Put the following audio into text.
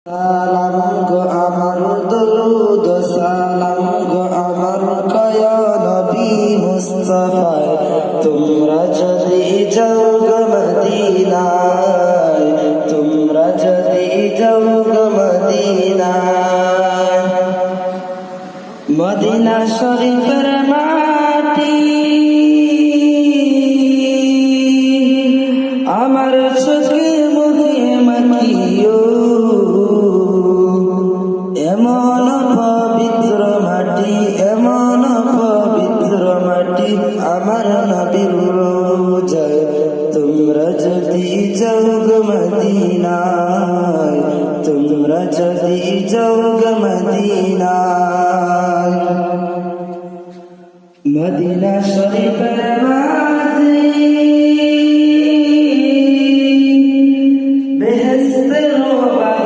সালাম গো আমার দরুদ সালাম গো আমার কয়া নবী মুস্তাফায় তোমরা যদি যাও গো মদিনায় তোমরা যদি যাও গো মদিনায় মদিনা শরীফের মাটি আমার চোখে মুখে মাখিও এমন পবিত্র মাটি এমন পবিত্র মাটি আমার নবীর রোজায় তোমরা যদি যাও গো মদিনায় তোমরা যদি যাও গো মদিনায় মদিনা শরীফের